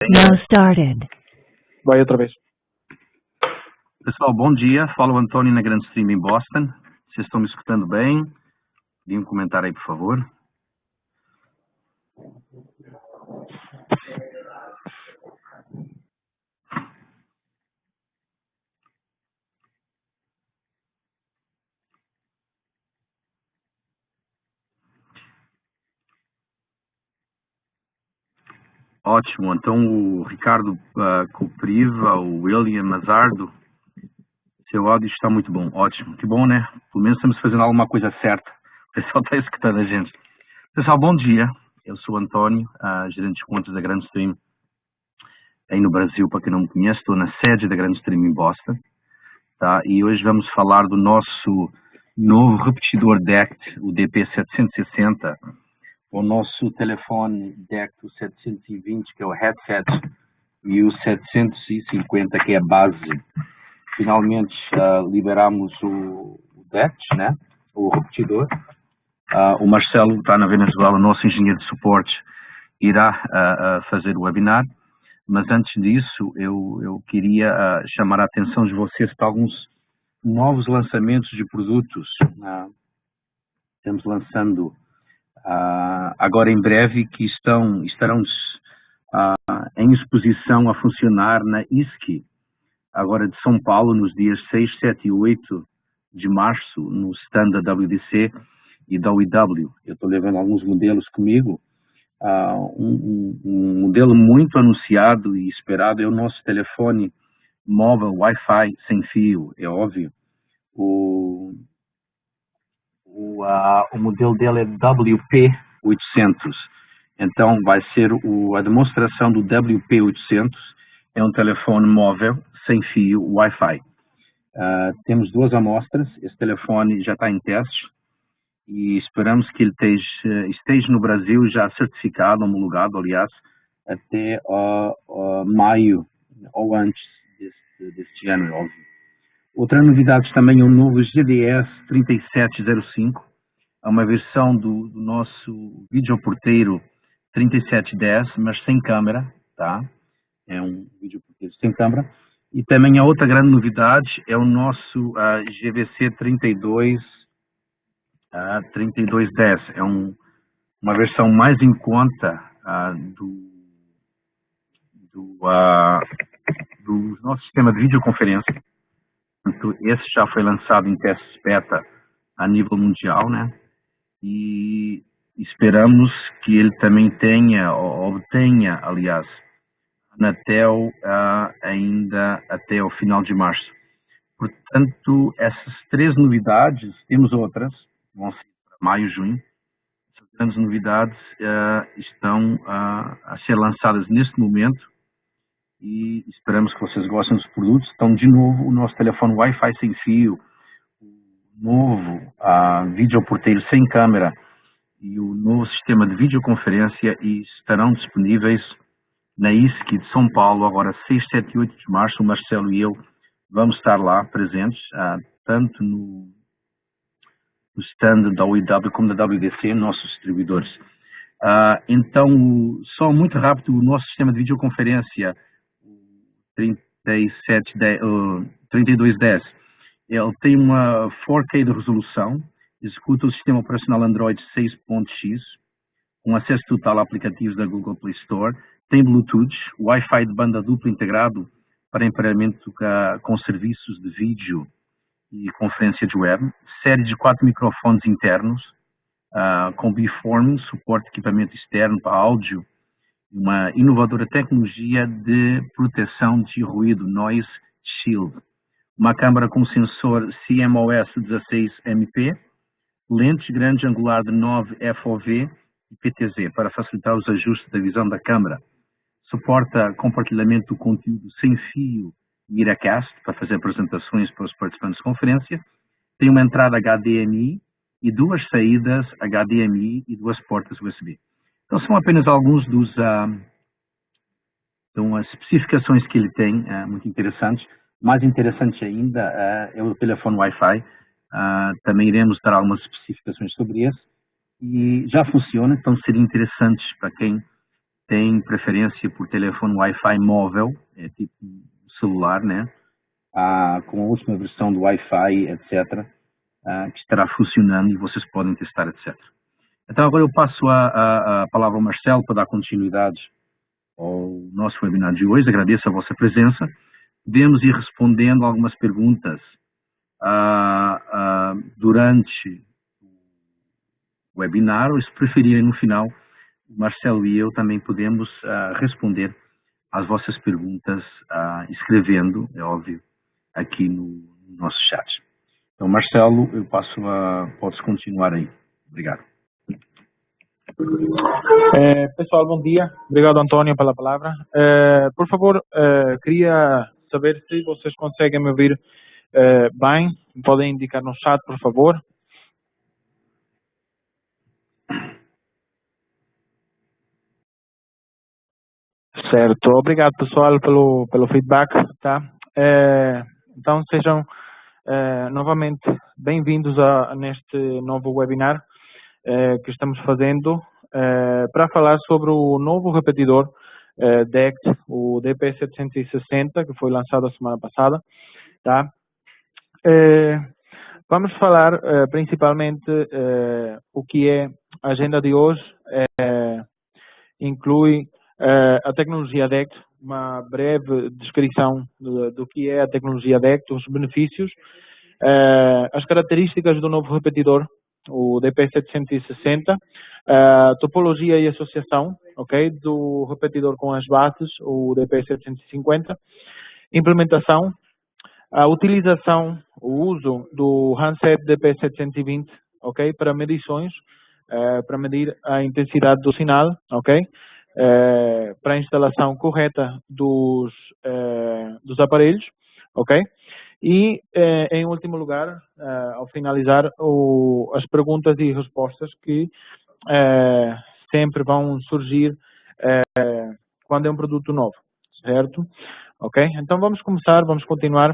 Now started. Vai outra vez. Pessoal, bom dia. Fala o Antônio na Grande Stream em Boston. Vocês estão me escutando bem? Dê um comentário aí, por favor. Ótimo. Então, o Ricardo Copriva, o William Mazardo, seu áudio está muito bom. Ótimo. Que bom, né? Pelo menos estamos fazendo alguma coisa certa. O pessoal está escutando a gente. Pessoal, bom dia. Eu sou o Antônio, gerente de contas da Grande Stream aí no Brasil. Para quem não me conhece, estou na sede da Grande Stream em Boston. Tá? E hoje vamos falar do nosso novo repetidor DECT, o DP760, o nosso telefone DECT, o 720, que é o headset, e o 750, que é a base. Finalmente liberamos o DECT, né? O repetidor. O Marcelo está na Venezuela, o nosso engenheiro de suporte, irá fazer o webinar. Mas antes disso, eu queria chamar a atenção de vocês para alguns novos lançamentos de produtos. Estamos lançando agora em breve, que estarão em exposição a funcionar na ISCI, agora de São Paulo, nos dias 6, 7 e 8 de março, no stand da WDC e da UIW. Eu estou levando alguns modelos comigo. Um modelo muito anunciado e esperado é o nosso telefone móvel Wi-Fi sem fio, é óbvio. O modelo dele é WP800. Então vai ser a demonstração do WP800. É um telefone móvel sem fio Wi-Fi. Temos duas amostras. Esse telefone já está em teste e esperamos que ele esteja no Brasil já certificado, homologado, aliás, até maio ou antes deste ano, óbvio. Outra novidade também é o novo GDS 3705, é uma versão do nosso videoporteiro 3710, mas sem câmera, tá? É um videoporteiro sem câmera. E também a outra grande novidade é o nosso GVC 3210, é uma versão mais em conta do nosso sistema de videoconferência. Esse já foi lançado em testes beta a nível mundial, né? E esperamos que ele também obtenha, aliás, Anatel ainda até o final de março. Portanto, essas três novidades, temos outras, vão ser para maio, junho. Essas grandes novidades estão a ser lançadas neste momento. E esperamos que vocês gostem dos produtos. Então, de novo, o nosso telefone Wi-Fi sem fio, o novo videoporteiro sem câmera e o novo sistema de videoconferência estarão disponíveis na ISCI de São Paulo, agora 6, 7 e 8 de março. O Marcelo e eu vamos estar lá presentes, tanto no stand da UIW como da WDC, nossos distribuidores. Então, só muito rápido, o nosso sistema de videoconferência 3210, ele tem uma 4K de resolução, executa o sistema operacional Android 6.x, com acesso total a aplicativos da Google Play Store, tem Bluetooth, Wi-Fi de banda dupla integrado para emparelhamento com serviços de vídeo e conferência de web, série de 4 microfones internos, com beamforming, suporte de equipamento externo para áudio, uma inovadora tecnologia de proteção de ruído, Noise Shield, uma câmara com sensor CMOS 16MP, lentes grande angular de 9 FOV e PTZ para facilitar os ajustes da visão da câmara, suporta compartilhamento do conteúdo sem fio Miracast para fazer apresentações para os participantes de conferência, tem uma entrada HDMI e duas saídas HDMI e duas portas USB. Então, são apenas alguns as especificações que ele tem, muito interessantes. Mais interessante ainda é o telefone Wi-Fi. Também iremos dar algumas especificações sobre esse. E já funciona, então seria interessante para quem tem preferência por telefone Wi-Fi móvel, é tipo celular, né? Com a última versão do Wi-Fi, etc., que estará funcionando e vocês podem testar, etc. Então agora eu passo a palavra ao Marcelo para dar continuidade ao nosso webinar de hoje. Agradeço a vossa presença. Podemos ir respondendo algumas perguntas durante o webinar, ou se preferirem no final, o Marcelo e eu também podemos responder às vossas perguntas escrevendo, é óbvio, aqui no nosso chat. Então, Marcelo, eu passo podes continuar aí. Obrigado. Pessoal, bom dia. Obrigado, Antônio, pela palavra. Por favor, queria saber se vocês conseguem me ouvir bem. Podem indicar no chat, por favor. Certo. Obrigado, pessoal, pelo feedback. Tá? Então, sejam novamente bem-vindos neste novo webinar que estamos fazendo para falar sobre o novo repetidor DECT, o DP760, que foi lançado a semana passada. Tá? Vamos falar principalmente o que é a agenda de hoje. Inclui a tecnologia DECT, uma breve descrição do que é a tecnologia DECT, os benefícios, as características do novo repetidor, o DP760, topologia e associação, ok, do repetidor com as bases, o DP750, implementação, a utilização, o uso do handset DP720, ok, para medições, para medir a intensidade do sinal, ok, para a instalação correta dos aparelhos, ok, e em último lugar, ao finalizar, as perguntas e respostas que sempre vão surgir quando é um produto novo, certo? Ok? Então vamos continuar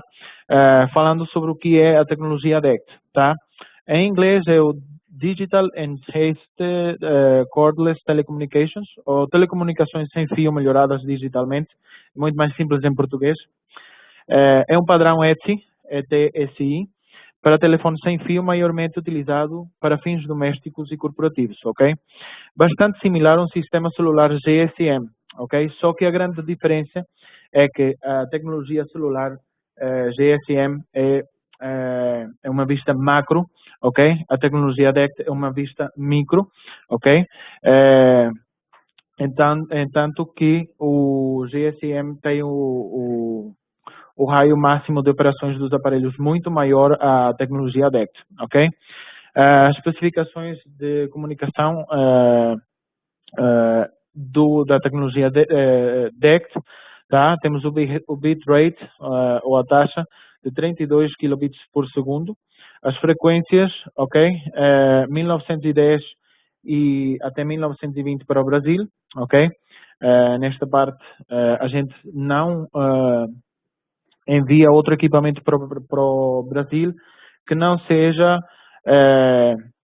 falando sobre o que é a tecnologia DECT, tá? Em inglês é o Digital Enhanced Cordless Telecommunications, ou telecomunicações sem fio melhoradas digitalmente, muito mais simples em português. É um padrão ETSI para telefone sem fio, maiormente utilizado para fins domésticos e corporativos, ok? Bastante similar a um sistema celular GSM, ok? Só que a grande diferença é que a tecnologia celular GSM é uma vista macro, ok? A tecnologia DECT é uma vista micro, ok? Entanto que o GSM tem o raio máximo de operações dos aparelhos muito maior à tecnologia DECT, ok? As especificações de comunicação da tecnologia DECT, tá? Temos o bitrate, ou a taxa, de 32 kilobits por segundo. As frequências, ok? 1910 e até 1920 para o Brasil, ok? Nesta parte, a gente não envia outro equipamento para o Brasil que não seja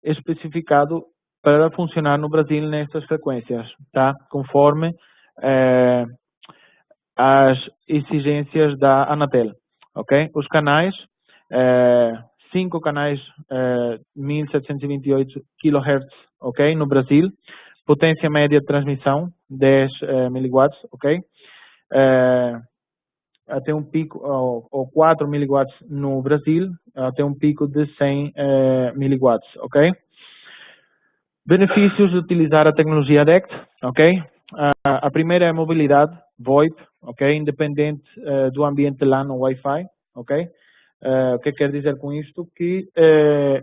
especificado para funcionar no Brasil nestas frequências, tá? Conforme as exigências da Anatel, ok? Os canais, 5 canais 1728 kHz, ok? No Brasil. Potência média de transmissão, 10 miliwatts, ok? Até um pico, ou 4 miliwatts no Brasil, até um pico de 100 miliwatts, ok? Benefícios de utilizar a tecnologia DECT, ok? A primeira é a mobilidade, VoIP, ok? Independente do ambiente LAN ou Wi-Fi, ok? O que quer dizer com isto? Que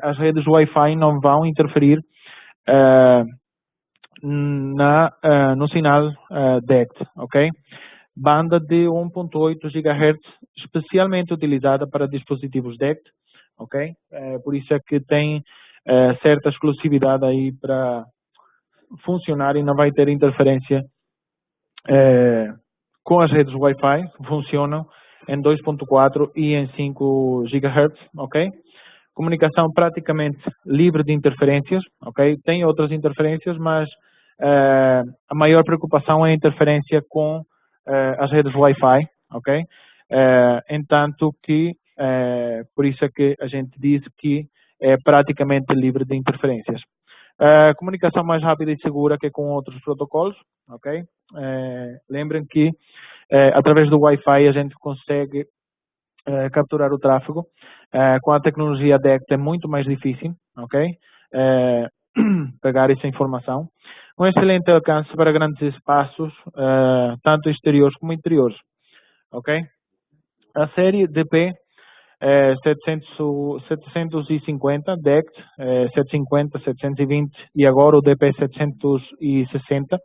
as redes Wi-Fi não vão interferir no sinal DECT, ok? Banda de 1.8 GHz, especialmente utilizada para dispositivos DECT, ok? Por isso é que tem certa exclusividade aí para funcionar e não vai ter interferência com as redes Wi-Fi, funcionam em 2.4 e em 5 GHz, ok? Comunicação praticamente livre de interferências, ok? Tem outras interferências, mas a maior preocupação é a interferência com as redes Wi-Fi, ok? Entanto que, por isso é que a gente diz que é praticamente livre de interferências. Comunicação mais rápida e segura que com outros protocolos, ok? Lembrem que através do Wi-Fi a gente consegue capturar o tráfego. Com a tecnologia DECT é muito mais difícil, ok? Pegar essa informação. Um excelente alcance para grandes espaços, tanto exteriores como interiores, ok? A série DP 750 DECT, 750, 720 e agora o DP 760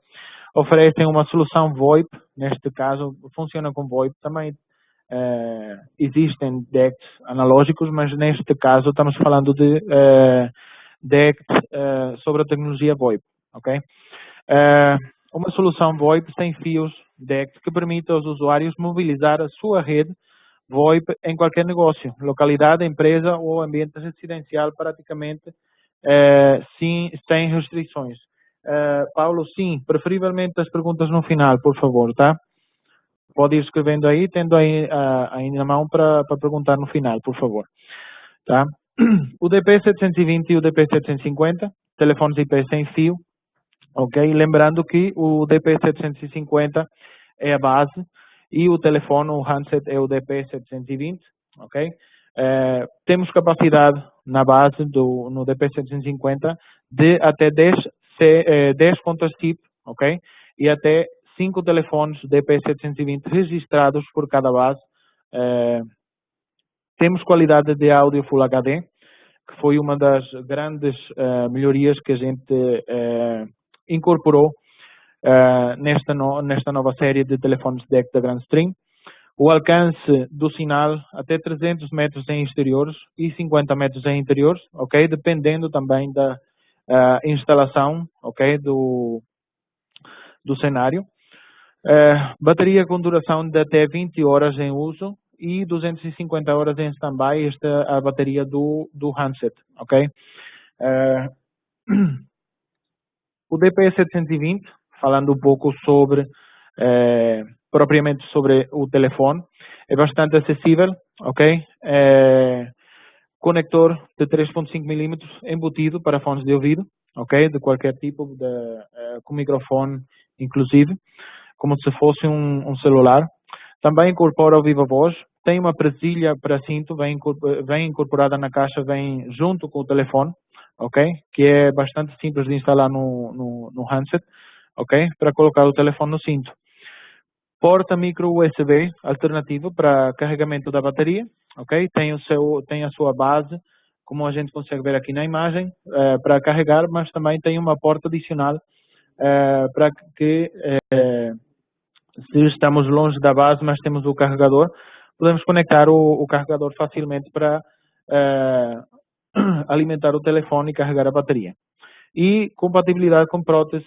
oferecem uma solução VoIP, neste caso funciona com VoIP, também existem DECTs analógicos, mas neste caso estamos falando de DECT sobre a tecnologia VoIP, ok? Uma solução VoIP sem fios DECT que permite aos usuários mobilizar a sua rede VoIP em qualquer negócio, localidade, empresa ou ambiente residencial, praticamente sem restrições. Paulo, sim, preferivelmente as perguntas no final, por favor, tá? Pode ir escrevendo aí, tendo aí na mão para perguntar no final, por favor. Tá? O DP720 e o DP750, telefones IP sem fio, ok? Lembrando que o DP750 é a base e o telefone, o handset, é o DP720, ok? Temos capacidade na base no DP750 de até 10 contas SIP, ok? E até 5 telefones DP720 registrados por cada base. Temos qualidade de áudio Full HD, que foi uma das grandes melhorias que a gente incorporou nesta nova série de telefones DECT da Grandstream. O alcance do sinal até 300 metros em exteriores e 50 metros em interiores, ok? Dependendo também da instalação, ok? Do cenário. Bateria com duração de até 20 horas em uso e 250 horas em stand-by, esta é a bateria do handset, ok? O DP720, falando um pouco sobre, propriamente sobre o telefone, é bastante acessível, ok? Conector de 3.5 mm embutido para fones de ouvido, ok? De qualquer tipo, com microfone inclusive, como se fosse um celular. Também incorpora o Viva Voz, tem uma presilha para cinto, vem incorporada na caixa, vem junto com o telefone, ok? Que é bastante simples de instalar no handset, ok? Para colocar o telefone no cinto. Porta micro USB alternativo para carregamento da bateria, ok? Tem a sua base, como a gente consegue ver aqui na imagem, para carregar, mas também tem uma porta adicional para que se estamos longe da base, mas temos o carregador, podemos conectar o carregador facilmente para alimentar o telefone e carregar a bateria. E compatibilidade com prótese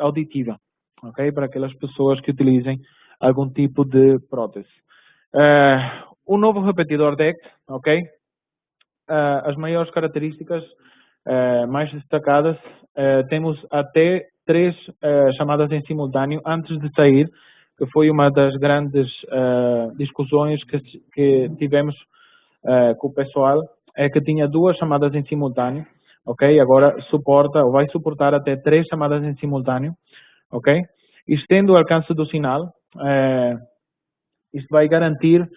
auditiva, ok? Para aquelas pessoas que utilizem algum tipo de prótese. O novo repetidor DECT, ok? As maiores características mais destacadas, temos até 3 chamadas em simultâneo antes de sair, que foi uma das grandes discussões que tivemos com o pessoal, é que tinha 2 chamadas em simultâneo, ok? Agora vai suportar até 3 chamadas em simultâneo, ok? Estendo o alcance do sinal, isto vai garantir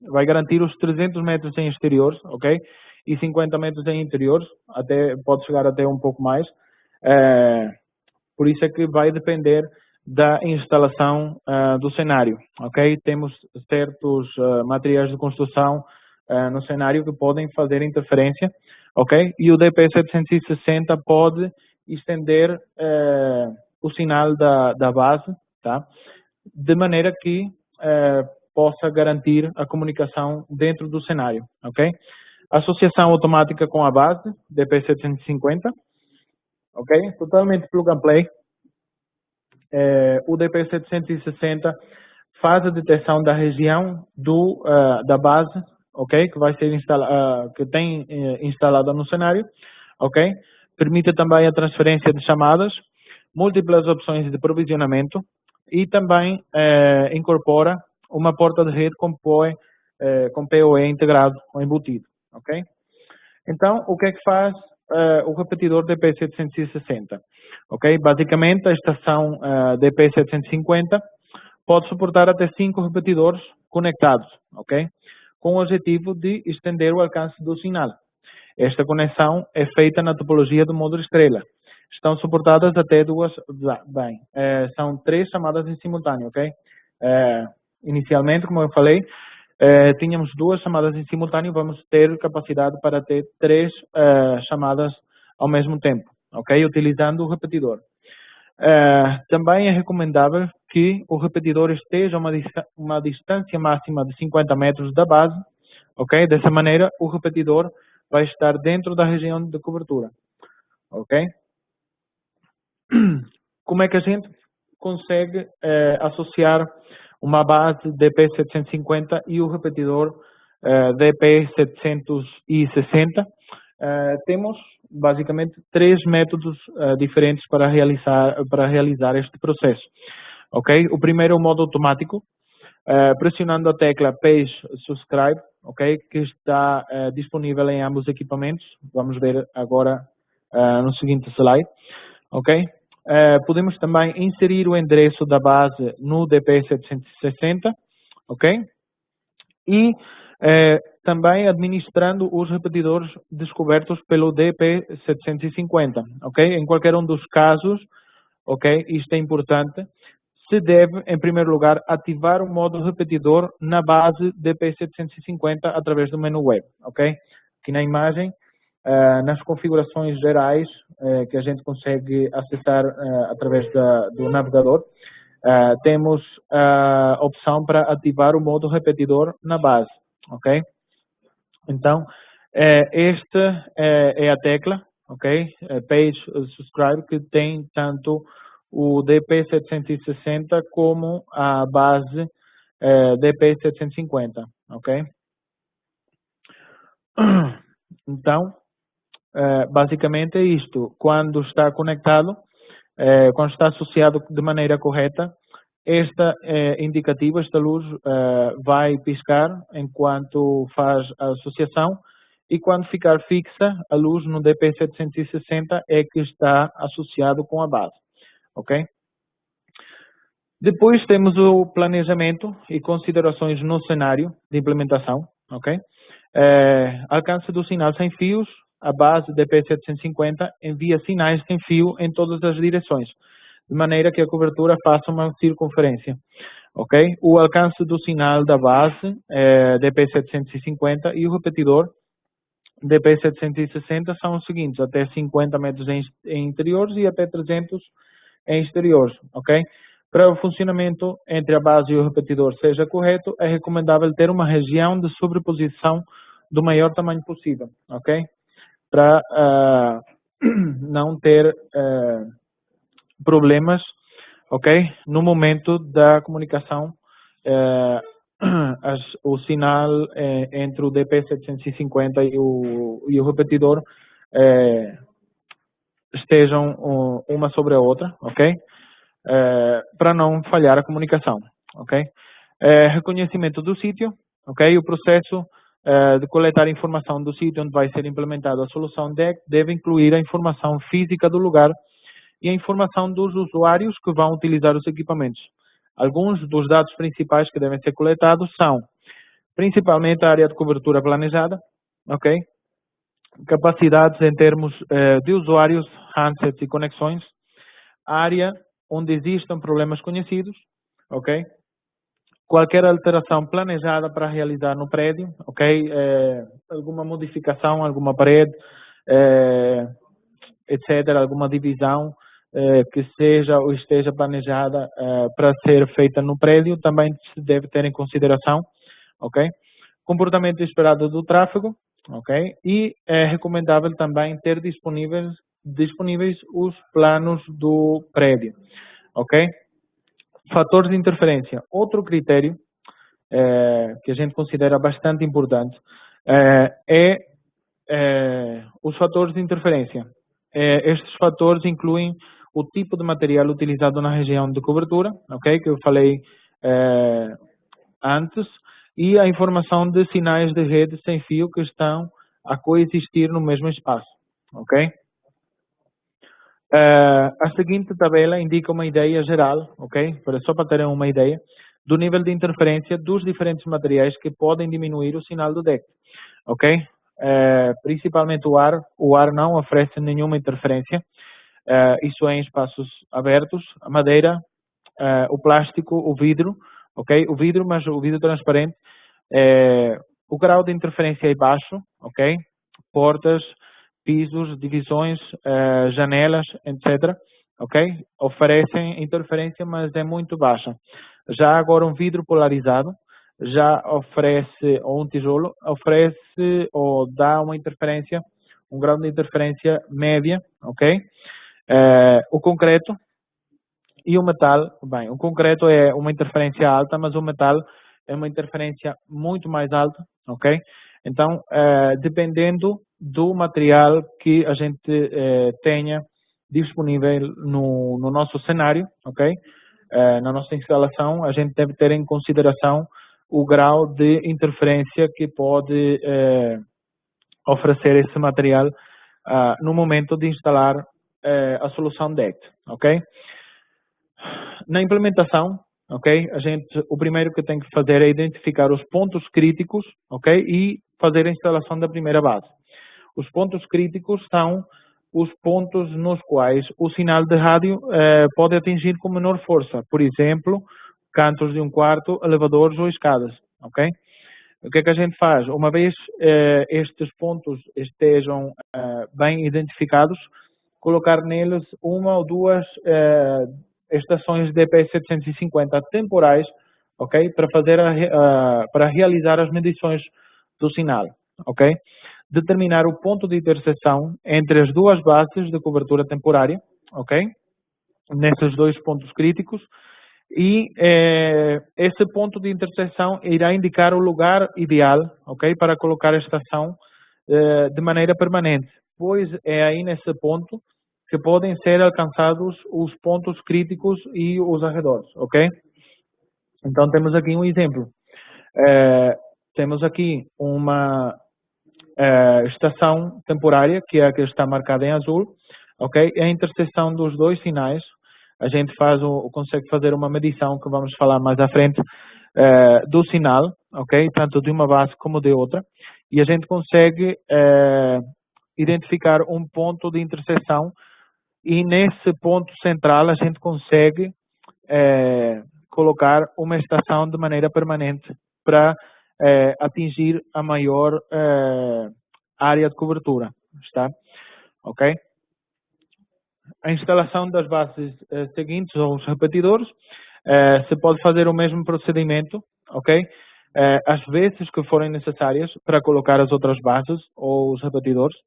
vai garantir os 300 metros em exteriores, ok? E 50 metros em interiores, pode chegar até um pouco mais. Por isso é que vai depender da instalação do cenário, ok? Temos certos materiais de construção no cenário que podem fazer interferência, ok? E o DP760 pode estender o sinal da base, tá? De maneira que possa garantir a comunicação dentro do cenário, ok? Associação automática com a base, DP750, ok? Totalmente plug and play. O DP760 faz a detecção da região da base, ok? Que vai ser que tem instalada no cenário, ok? permite também a transferência de chamadas, múltiplas opções de provisionamento e também incorpora uma porta de rede com PoE integrado ou embutido, ok? Então, o que é que faz o repetidor DP760? Ok? Basicamente, a estação DP750 pode suportar até 5 repetidores conectados, ok? Com o objetivo de estender o alcance do sinal. Esta conexão é feita na topologia do módulo estrela. Estão suportadas até são 3 chamadas em simultâneo, ok? Inicialmente, como eu falei, tínhamos 2 chamadas em simultâneo, vamos ter capacidade para ter 3 chamadas ao mesmo tempo, ok? Utilizando o repetidor. Também é recomendável que o repetidor esteja a uma distância máxima de 50 metros da base, ok? Dessa maneira, o repetidor vai estar dentro da região de cobertura, ok? Como é que a gente consegue associar uma base DP750 e o repetidor DP760? Temos basicamente 3 métodos diferentes para realizar este processo. Ok? O primeiro é o modo automático, pressionando a tecla Page Subscribe, ok? Que está disponível em ambos os equipamentos. Vamos ver agora no seguinte slide, ok? Podemos também inserir o endereço da base no DP760, ok? E também administrando os repetidores descobertos pelo DP750, ok? Em qualquer um dos casos, ok? Isto é importante. Se deve, em primeiro lugar, ativar o modo repetidor na base DP750 através do menu web, ok? Aqui na imagem, nas configurações gerais que a gente consegue acessar através do navegador, temos a opção para ativar o modo repetidor na base, ok? Então, esta é a tecla, ok? Page Subscribe, que tem tanto o DP760 como a base DP750, ok? Então, basicamente é isto. Quando está conectado, quando está associado de maneira correta, esta indicativa, esta luz, vai piscar enquanto faz a associação, e quando ficar fixa, a luz no DP760 é que está associado com a base, ok? Depois temos o planejamento e considerações no cenário de implementação, ok? Alcance do sinal sem fios. A base DP750 envia sinais sem fio em todas as direções, de maneira que a cobertura faça uma circunferência, ok? O alcance do sinal da base DP750 e o repetidor DP760 são os seguintes: até 50 metros em interiores e até 300 em exteriores, ok? Para o funcionamento entre a base e o repetidor seja correto, é recomendável ter uma região de sobreposição do maior tamanho possível, ok? Para não ter problemas, ok? No momento da comunicação, o sinal entre o DP750 e o repetidor estejam uma sobre a outra, ok? Para não falhar a comunicação, ok? Reconhecimento do sítio, ok? O processo de coletar informação do sítio onde vai ser implementada a solução DEC deve incluir a informação física do lugar e a informação dos usuários que vão utilizar os equipamentos. Alguns dos dados principais que devem ser coletados são, principalmente, a área de cobertura planejada, ok? Capacidades em termos de usuários, handsets e conexões, a área onde existam problemas conhecidos, ok? Qualquer alteração planejada para realizar no prédio, ok? Alguma modificação, alguma parede, etc., alguma divisão que seja ou esteja planejada para ser feita no prédio, também se deve ter em consideração, ok? Comportamento esperado do tráfego, ok? E é recomendável também ter disponíveis os planos do prédio, ok? Fatores de interferência. Outro critério que a gente considera bastante importante é os fatores de interferência. estes fatores incluem o tipo de material utilizado na região de cobertura, ok, que eu falei antes, e a informação de sinais de rede sem fio que estão a coexistir no mesmo espaço, ok? A seguinte tabela indica uma ideia geral, ok? Só para terem uma ideia, do nível de interferência dos diferentes materiais que podem diminuir o sinal do DECT, ok? Principalmente o ar não oferece nenhuma interferência, isso é em espaços abertos, a madeira, o plástico, o vidro, ok? O vidro, mas o vidro transparente, o grau de interferência é baixo, ok? Portas, pisos, divisões, janelas, etc. Ok? Oferecem interferência, mas é muito baixa. Já agora um vidro polarizado já oferece, ou um tijolo, oferece ou dá uma interferência, um grau de interferência média, ok? O concreto e o metal, bem, o concreto é uma interferência alta, mas o metal é uma interferência muito mais alta, ok? Então, dependendo do material que a gente tenha disponível no nosso cenário, ok? Na nossa instalação, a gente deve ter em consideração o grau de interferência que pode oferecer esse material no momento de instalar a solução DECT, ok? Na implementação, ok? O primeiro que tem que fazer é identificar os pontos críticos, ok? E fazer a instalação da primeira base. Os pontos críticos são os pontos nos quais o sinal de rádio pode atingir com menor força. Por exemplo, cantos de um quarto, elevadores ou escadas, ok? O que é que a gente faz? Uma vez estes pontos estejam bem identificados, colocar neles uma ou duas estações de DP750 temporais, ok? Para realizar as medições do sinal, ok? Determinar o ponto de interseção entre as duas bases de cobertura temporária, ok? Nesses dois pontos críticos. E esse ponto de interseção irá indicar o lugar ideal, ok? Para colocar a estação de maneira permanente, pois é aí nesse ponto que podem ser alcançados os pontos críticos e os arredores, ok? Então temos aqui um exemplo. Temos aqui uma estação temporária, que é a que está marcada em azul, ok? A interseção dos dois sinais, a gente consegue fazer uma medição, que vamos falar mais à frente, do sinal, ok? Tanto de uma base como de outra, e a gente consegue identificar um ponto de interseção, e nesse ponto central a gente consegue colocar uma estação de maneira permanente para atingir a maior área de cobertura, está? Ok? A instalação das bases seguintes, ou os repetidores, se pode fazer o mesmo procedimento, ok? Às vezes que forem necessárias para colocar as outras bases ou os repetidores,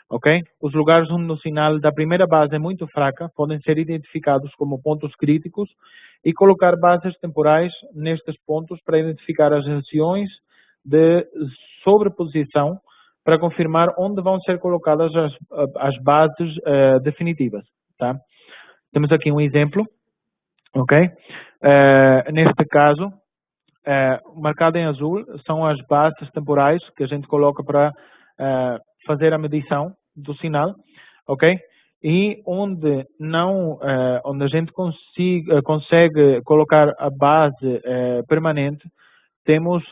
ok? Os lugares onde o sinal da primeira base é muito fraca podem ser identificados como pontos críticos e colocar bases temporais nestes pontos para identificar as regiões de sobreposição para confirmar onde vão ser colocadas as bases definitivas, tá? Temos aqui um exemplo, ok? Neste caso, marcado em azul, são as bases temporais que a gente coloca para fazer a medição do sinal, ok? E onde a gente consegue colocar a base permanente, temos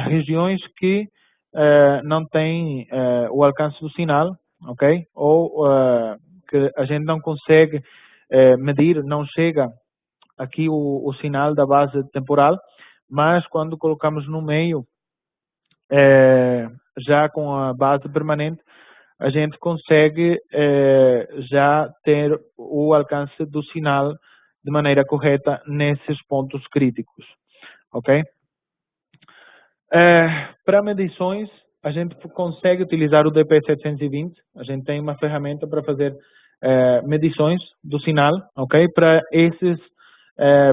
regiões que não têm o alcance do sinal, ok? Ou que a gente não consegue medir, não chega aqui o sinal da base temporal, mas quando colocamos no meio, já com a base permanente, a gente consegue já ter o alcance do sinal de maneira correta nesses pontos críticos, ok? Para medições, a gente consegue utilizar o DP720, a gente tem uma ferramenta para fazer medições do sinal, ok? Para esses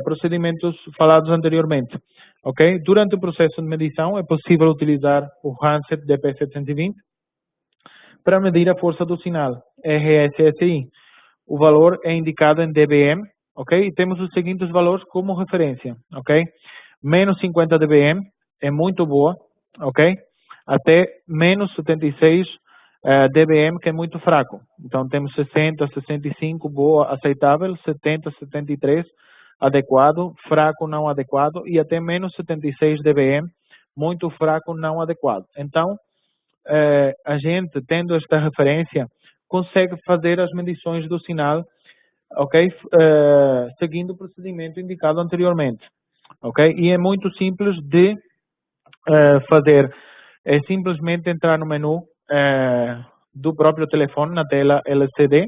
procedimentos falados anteriormente, ok? Durante o processo de medição, é possível utilizar o handset DP720 para medir a força do sinal. RSSI. O valor é indicado em dBm, ok? E temos os seguintes valores como referência, ok? Menos 50 dBm é muito boa, ok? Até menos 76 dBm, que é muito fraco. Então, temos 60, 65, boa, aceitável, 70, 73, adequado, fraco, não adequado, e até menos 76 dBm, muito fraco, não adequado. Então, a gente, tendo esta referência, consegue fazer as medições do sinal, ok? Seguindo o procedimento indicado anteriormente, ok? E é muito simples de fazer. É simplesmente entrar no menu do próprio telefone, na tela LCD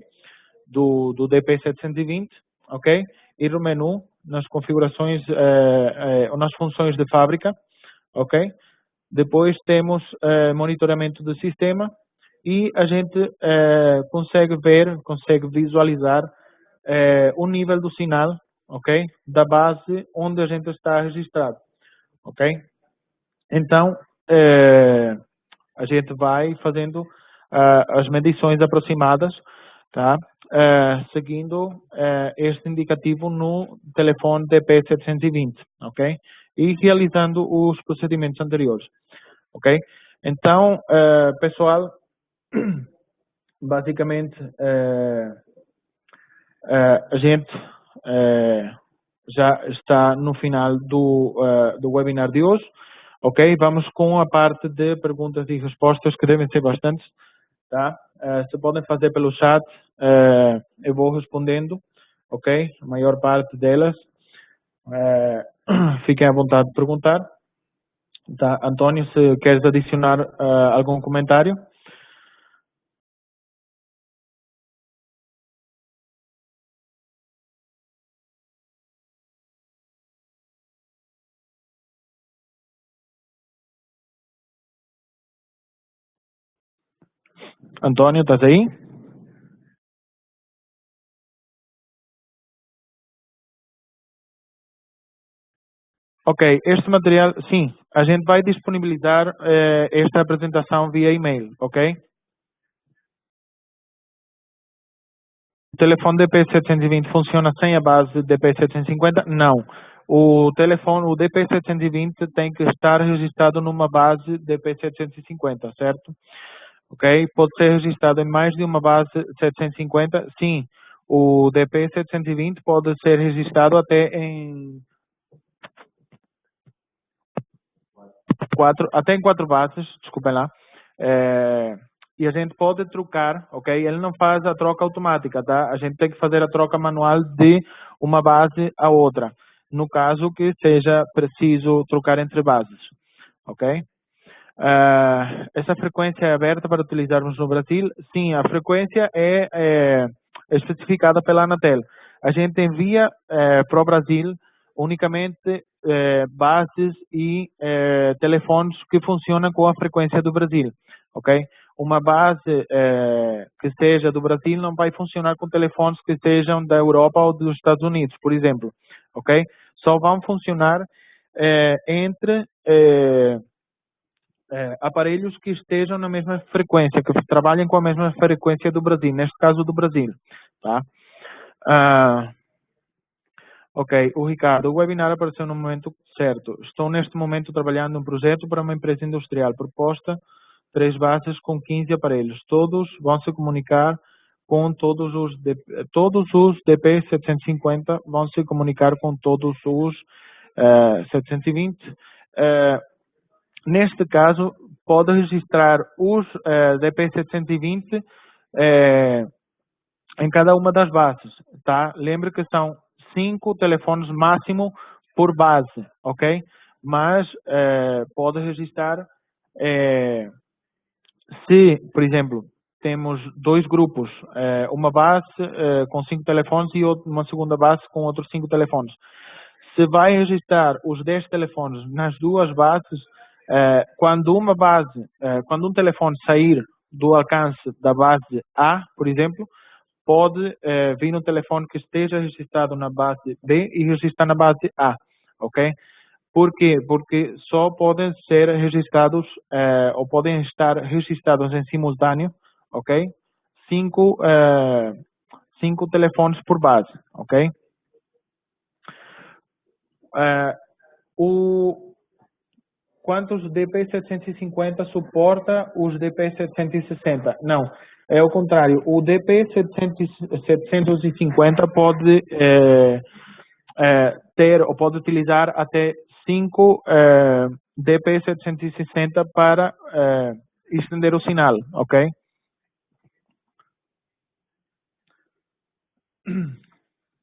do DP720, ok? Ir no menu, nas configurações, nas funções de fábrica, ok? Depois temos monitoramento do sistema e a gente consegue ver, consegue visualizar o nível do sinal, ok? Da base onde a gente está registrado, ok? Então, a gente vai fazendo as medições aproximadas, tá? Seguindo este indicativo no telefone DP720, ok? E realizando os procedimentos anteriores, ok? Então, pessoal, basicamente, a gente já está no final do webinar de hoje, ok? Vamos com a parte de perguntas e respostas, que devem ser bastantes, tá? Se podem fazer pelo chat, eu vou respondendo, ok? A maior parte delas. Fiquem à vontade de perguntar. Tá? Antônio, se queres adicionar algum comentário? Antônio, estás aí? Ok, este material, sim, a gente vai disponibilizar esta apresentação via e-mail, ok? O telefone DP720 funciona sem a base DP750? Não. O telefone, o DP720 tem que estar registrado numa base DP750, certo? Ok? Pode ser registrado em mais de uma base 750? Sim. O DP720 pode ser registrado até em quatro bases, desculpem lá. E a gente pode trocar, ok? Ele não faz a troca automática, tá? A gente tem que fazer a troca manual de uma base a outra, no caso que seja preciso trocar entre bases, ok? Essa frequência é aberta para utilizarmos no Brasil? Sim, a frequência é especificada pela Anatel. A gente envia para o Brasil unicamente bases e telefones que funcionam com a frequência do Brasil, ok? Uma base que seja do Brasil não vai funcionar com telefones que sejam da Europa ou dos Estados Unidos, por exemplo, ok? Só vão funcionar entre aparelhos que estejam na mesma frequência, que trabalhem com a mesma frequência do Brasil, neste caso do Brasil, tá? Ok, o Ricardo, o webinar apareceu no momento certo. Estou neste momento trabalhando um projeto para uma empresa industrial. Proposta, 3 bases com 15 aparelhos. Todos vão se comunicar com todos os DP750 vão se comunicar com todos os 720. Neste caso, pode registrar os DP720 em cada uma das bases, tá? Lembre que são 5 telefones máximo por base, ok? Mas pode registrar, se, por exemplo, temos 2 grupos, uma base com 5 telefones e uma segunda base com outros 5 telefones. Se vai registrar os 10 telefones nas duas bases, quando um telefone sair do alcance da base A, por exemplo, pode vir um telefone que esteja registrado na base B e registrar na base A, ok? Por quê? Porque só podem ser registrados ou podem estar registrados em simultâneo, ok? 5 telefones por base, ok? Quantos DP750 suporta os DP760? Não, é o contrário. O DP750 pode ter ou pode utilizar até 5 DP760 para estender o sinal, ok?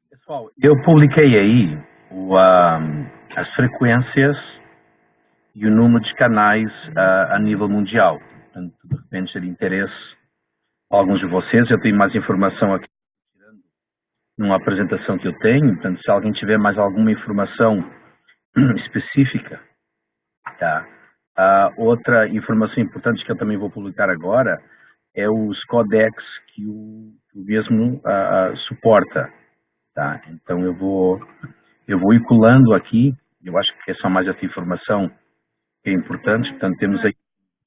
Pessoal, eu publiquei aí as frequências e o número de canais a nível mundial. Portanto, de repente, de interesse a alguns de vocês. Eu tenho mais informação aqui numa apresentação que eu tenho. Portanto, se alguém tiver mais alguma informação específica, tá? Outra informação importante que eu também vou publicar agora é os codecs que o mesmo suporta, tá? Então eu vou ir aqui. Eu acho que essa é mais essa informação que é importante. Portanto, temos aí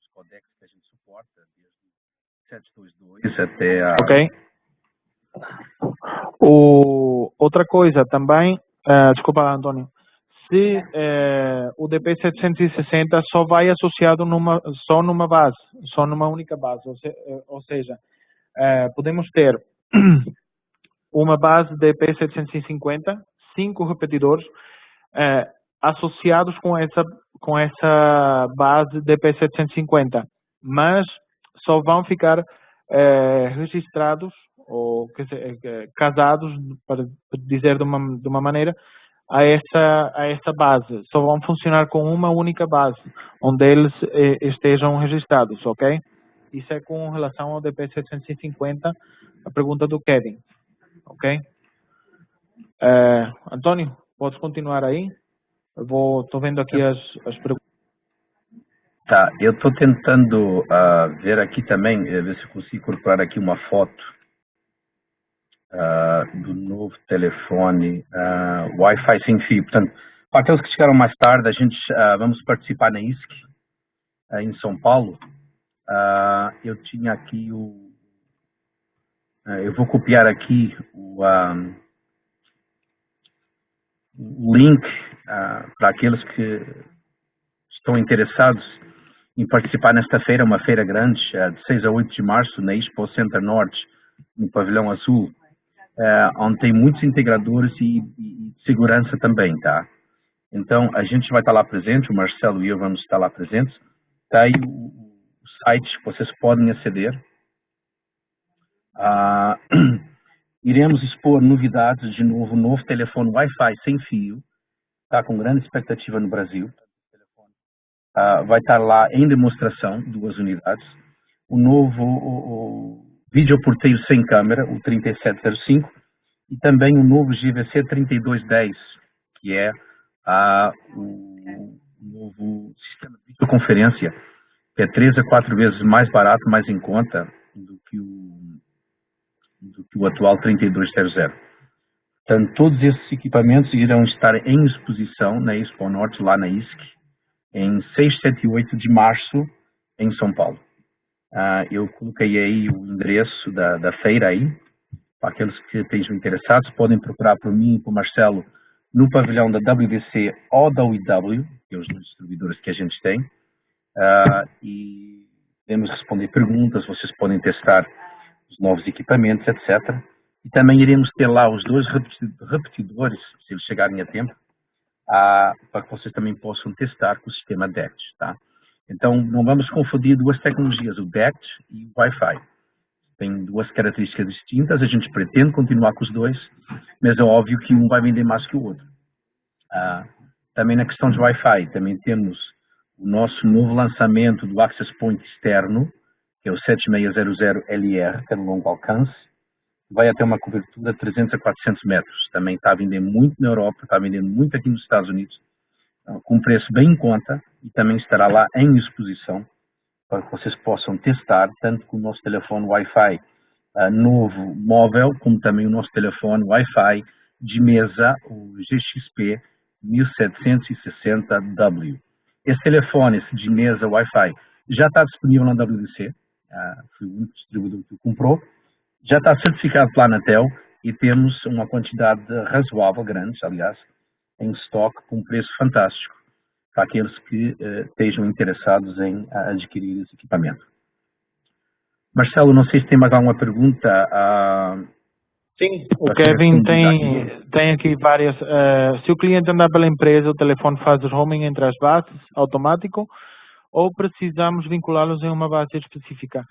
os codecs que a gente suporta, desde 722 até a... Ok. Outra coisa também, desculpa, Antônio, se o DP760 só vai associado só numa base, só numa única base, ou seja, podemos ter uma base DP750, 5 repetidores associados com essa base DP750, mas só vão ficar registrados ou casados, para dizer de uma maneira, a essa base. Só vão funcionar com uma única base, onde eles estejam registrados, ok? Isso é com relação ao DP750, a pergunta do Kevin, ok? Antônio, podes continuar aí? Estou vendo aqui as perguntas. Tá, eu estou tentando ver aqui também, ver se eu consigo incorporar aqui uma foto do novo telefone Wi-Fi sem fio. Portanto, para aqueles que chegaram mais tarde, a gente vamos participar na ISC em São Paulo. Eu tinha aqui eu vou copiar aqui o link para aqueles que estão interessados em participar nesta feira, uma feira grande, de 6 a 8 de março, na Expo Center Norte, no Pavilhão Azul, onde tem muitos integradores e segurança também, tá? Então, a gente vai estar lá presente, o Marcelo e eu vamos estar lá presentes. Tá aí o site que vocês podem aceder. Iremos expor novidades de novo telefone Wi-Fi sem fio, tá? Com grande expectativa no Brasil. Vai estar lá em demonstração, 2 unidades. O novo videoporteiro sem câmera, o 3705, e também o novo GVC 3210, que é o novo sistema de videoconferência, que é 3 a 4 vezes mais barato, mais em conta do que o atual 3200. Portanto, todos esses equipamentos irão estar em exposição na Expo Norte, lá na ISC, em 6, 7 e 8 de março, em São Paulo. Eu coloquei aí o endereço da feira aí, para aqueles que estejam interessados, podem procurar por mim e por Marcelo no pavilhão da WDC ou da UIW, que é os dois distribuidores que a gente tem, e podemos responder perguntas, vocês podem testar os novos equipamentos, etc. E também iremos ter lá os 2 repetidores, se eles chegarem a tempo, para que vocês também possam testar com o sistema DECT, tá? Então, não vamos confundir 2 tecnologias, o DECT e o Wi-Fi. Tem 2 características distintas, a gente pretende continuar com os 2, mas é óbvio que um vai vender mais que o outro. Também na questão de Wi-Fi, também temos o nosso novo lançamento do Access Point externo, que é o 7600LR, que é de longo alcance, vai até uma cobertura de 300 a 400 metros. Também está a vender muito na Europa, está vendendo muito aqui nos Estados Unidos, com preço bem em conta, e também estará lá em exposição, para que vocês possam testar, tanto com o nosso telefone Wi-Fi novo móvel, como também o nosso telefone Wi-Fi de mesa, o GXP 1760W. Esse telefone de mesa Wi-Fi já está disponível na WDC, foi o único distribuidor que o comprou, já está certificado pela Anatel e temos uma quantidade razoável, grande, aliás, em estoque com um preço fantástico para aqueles que estejam interessados em adquirir esse equipamento. Marcelo, não sei se tem mais alguma pergunta. Sim, o Kevin tem aqui várias. Se o cliente andar pela empresa, o telefone faz o roaming entre as bases automático ou precisamos vinculá-los em uma base específica?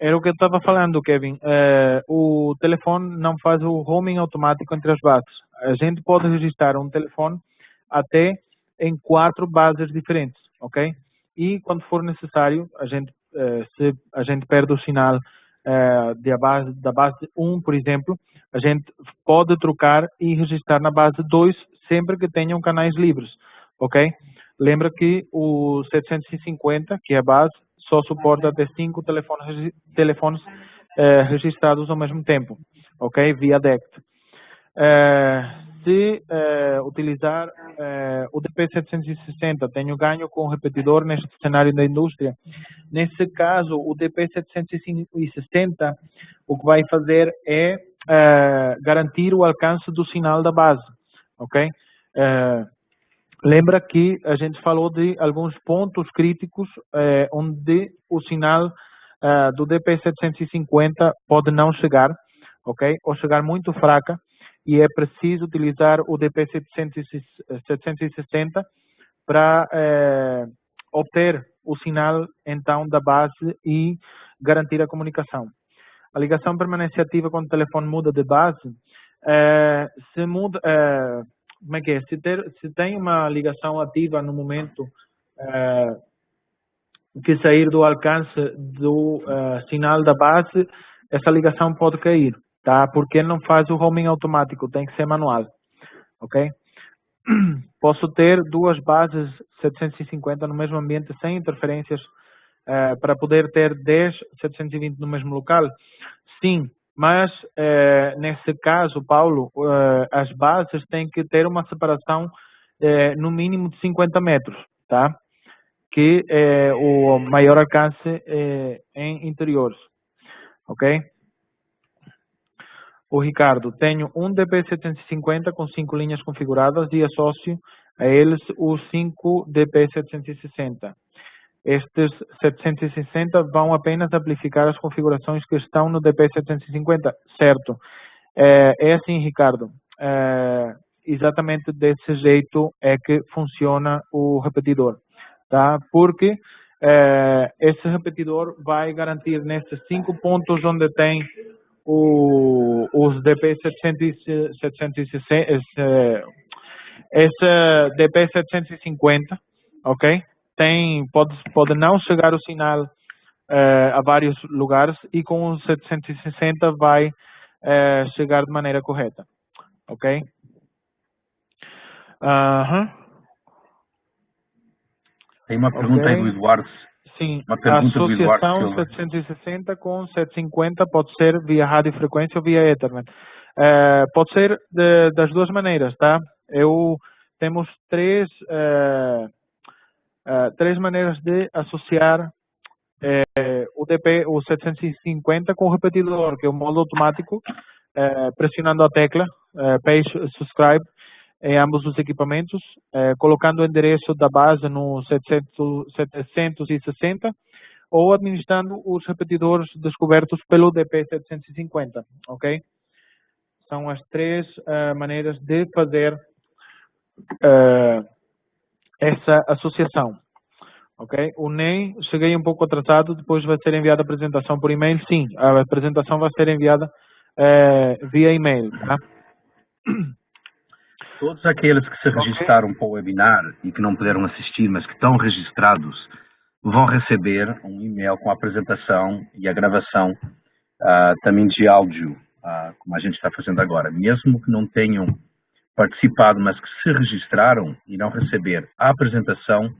Era o que eu estava falando, Kevin. O telefone não faz o roaming automático entre as bases. A gente pode registrar um telefone até em 4 bases diferentes, ok? E quando for necessário, se a gente perde o sinal da base 1, por exemplo, a gente pode trocar e registrar na base 2 sempre que tenham canais livres, ok? Lembra que o 750, que é a base, só suporta até 5 telefones registrados ao mesmo tempo, ok? Via DECT. Se utilizar o DP760, tenho ganho com o repetidor neste cenário da indústria. Nesse caso, o DP760, o que vai fazer é garantir o alcance do sinal da base, ok? Lembra que a gente falou de alguns pontos críticos onde o sinal do DP750 pode não chegar, ok? Ou chegar muito fraca, e é preciso utilizar o DP760 para obter o sinal então da base e garantir a comunicação. A ligação permanece ativa quando o telefone muda de base. Se muda, como é que é? Se tem uma ligação ativa no momento que sair do alcance do sinal da base, essa ligação pode cair, tá? Porque não faz o roaming automático, tem que ser manual, ok? Posso ter 2 bases 750 no mesmo ambiente sem interferências para poder ter 10 720 no mesmo local? Sim, mas nesse caso, Paulo, as bases têm que ter uma separação no mínimo de 50 metros, tá? Que é o maior alcance em interiores, ok? O Ricardo, tenho um DP750 com 5 linhas configuradas e associo a eles os 5 DP760. Estes 760 vão apenas amplificar as configurações que estão no DP750, certo? É assim, Ricardo. Exatamente desse jeito é que funciona o repetidor, tá? Porque esse repetidor vai garantir nesses 5 pontos onde tem os DP760, esse DP750, ok? Pode não chegar o sinal a vários lugares e com o 760 vai chegar de maneira correta, ok? Tem uma pergunta aí do Eduardo. Sim, a associação 760 com 750 pode ser via radiofrequência ou via Ethernet. Pode ser das duas maneiras, tá? Temos três maneiras de associar o 750 com o repetidor, que é o modo automático, pressionando a tecla Page Subscribe em ambos os equipamentos, colocando o endereço da base no 760 ou administrando os repetidores descobertos pelo DP750, ok? São as 3 maneiras de fazer essa associação, ok? O NEM, cheguei um pouco atrasado, depois vai ser enviada a apresentação por e-mail, sim, a apresentação vai ser enviada via e-mail, tá? Todos aqueles que se registraram para o webinar e que não puderam assistir, mas que estão registrados, vão receber um e-mail com a apresentação e a gravação também de áudio, como a gente está fazendo agora. Mesmo que não tenham participado, mas que se registraram, irão receber a apresentação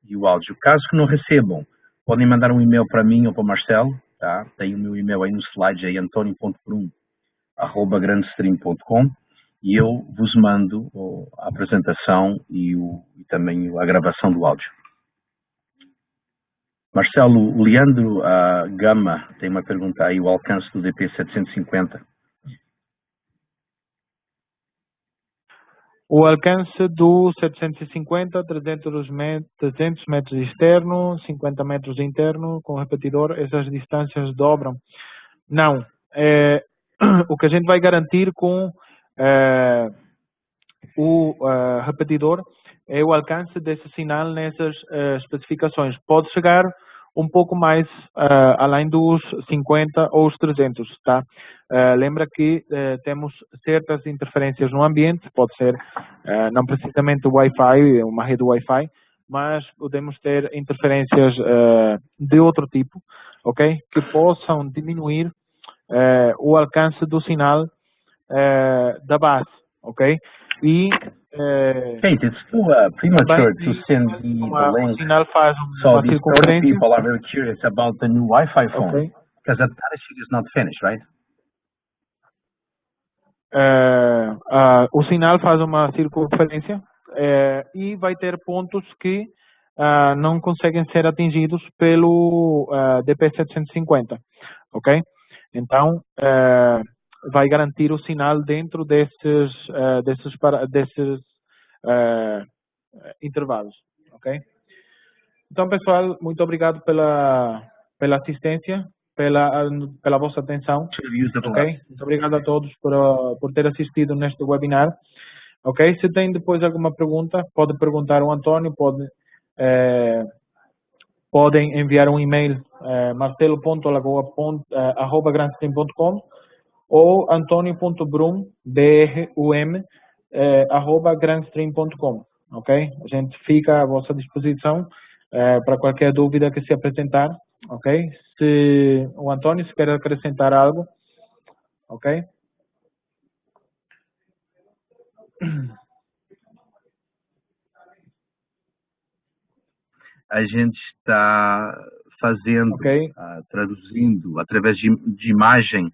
e o áudio. Caso que não recebam, podem mandar um e-mail para mim ou para o Marcelo, tá? Tem o meu e-mail aí no slide, aí antonio.brum@grandestream.com, e eu vos mando a apresentação e também a gravação do áudio. Marcelo, o Leandro Gama tem uma pergunta aí, o alcance do DP750. O alcance do 750, 300 metros externo, 50 metros interno, com repetidor, essas distâncias dobram. Não. O que a gente vai garantir com o repetidor é o alcance desse sinal nessas especificações. Pode chegar um pouco mais além dos 50 ou os 300, tá? Lembra que temos certas interferências no ambiente, pode ser não precisamente o Wi-Fi, uma rede Wi-Fi, mas podemos ter interferências de outro tipo, ok? Que possam diminuir o alcance do sinal da base, ok? E Kate, it's still premature to send the link. O sinal faz So uma these circunferência. people are very curious about the new Wi-Fi phone, Okay. because that data sheet is not finished, right? O sinal faz uma circunferência e vai ter pontos que não conseguem ser atingidos pelo DP750, ok? Então, vai garantir o sinal dentro desses intervalos, ok? Então, pessoal, muito obrigado pela assistência, pela vossa atenção, ok? Muito obrigado a todos por ter assistido neste webinar, ok? Se tem depois alguma pergunta, pode perguntar ao António, podem enviar um e-mail marcelo.lagoa@grandstream.com ou antonio.brum@grandstream.com, ok? A gente fica à vossa disposição para qualquer dúvida que se apresentar, ok? Se o António se quer acrescentar algo, ok? A gente está fazendo, traduzindo através de imagem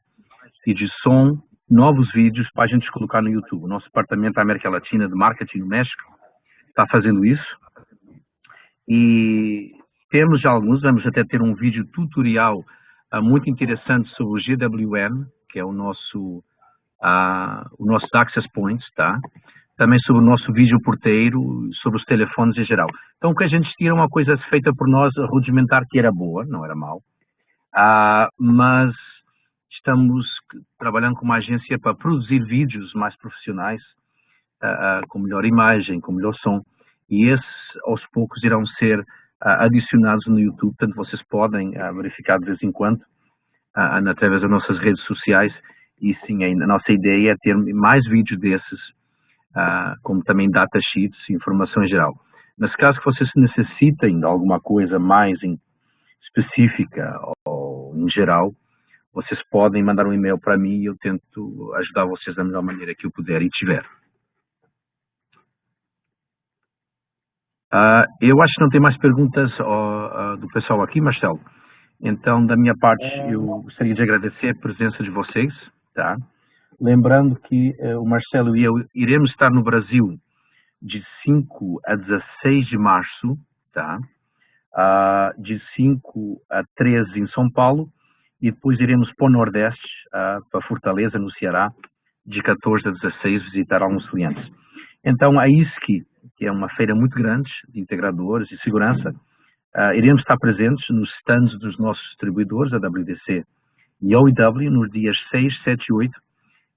e de som, novos vídeos para a gente colocar no YouTube. O nosso departamento da América Latina de marketing no México está fazendo isso. E temos já alguns, vamos até ter um vídeo tutorial muito interessante sobre o GWN, que é o nosso Access Points, tá? Também sobre o nosso vídeo porteiro, sobre os telefones em geral. Então, o que a gente tinha era uma coisa feita por nós, rudimentar, que era boa, não era mal, mas estamos trabalhando com uma agência para produzir vídeos mais profissionais, com melhor imagem, com melhor som, e esses, aos poucos, irão ser adicionados no YouTube, portanto, vocês podem verificar de vez em quando, através das nossas redes sociais, e sim, a nossa ideia é ter mais vídeos desses, como também datasheets, informação em geral. Mas caso que vocês necessitem de alguma coisa mais específica ou em geral, vocês podem mandar um e-mail para mim e eu tento ajudar vocês da melhor maneira que eu puder e tiver. Eu acho que não tem mais perguntas do pessoal aqui, Marcelo. Então, da minha parte, eu gostaria de agradecer a presença de vocês, tá? Lembrando que o Marcelo e eu iremos estar no Brasil de 5 a 16 de março, tá? De 5 a 13 em São Paulo, e depois iremos para o Nordeste, para Fortaleza, no Ceará, de 14 a 16, visitar alguns clientes. Então, a ISCI, que é uma feira muito grande de integradores e segurança, iremos estar presentes nos stands dos nossos distribuidores, a WDC e a OIW, nos dias 6, 7 e 8,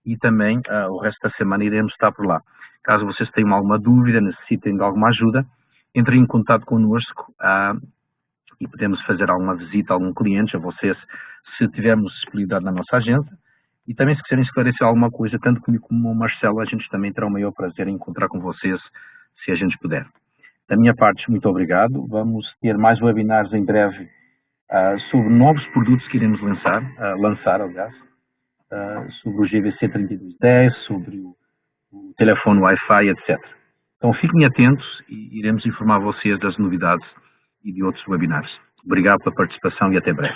e também o resto da semana iremos estar por lá. Caso vocês tenham alguma dúvida, necessitem de alguma ajuda, entrem em contato connosco e podemos fazer alguma visita a algum cliente, a vocês, se tivermos disponibilidade na nossa agenda. E também, se quiserem esclarecer alguma coisa, tanto comigo como o Marcelo, a gente também terá o maior prazer em encontrar com vocês, se a gente puder. Da minha parte, muito obrigado. Vamos ter mais webinars em breve sobre novos produtos que iremos lançar, sobre o GVC 3210, sobre o telefone Wi-Fi, etc. Então, fiquem atentos e iremos informar vocês das novidades e de outros webinars. Obrigado pela participação e até breve.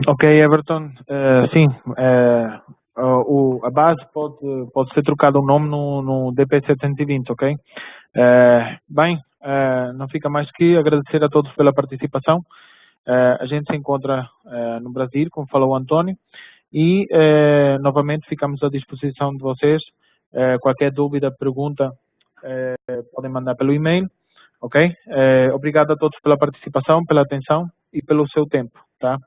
Ok, Everton. Sim, a base pode ser trocado o nome no DP720, ok? Bem, não fica mais que agradecer a todos pela participação A gente se encontra no Brasil, como falou o Antônio, e novamente ficamos à disposição de vocês. Qualquer dúvida, pergunta, podem mandar pelo e-mail, ok? Obrigado a todos pela participação, pela atenção e pelo seu tempo, tá?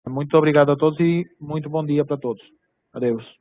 Muito obrigado a todos e muito bom dia para todos. Adeus.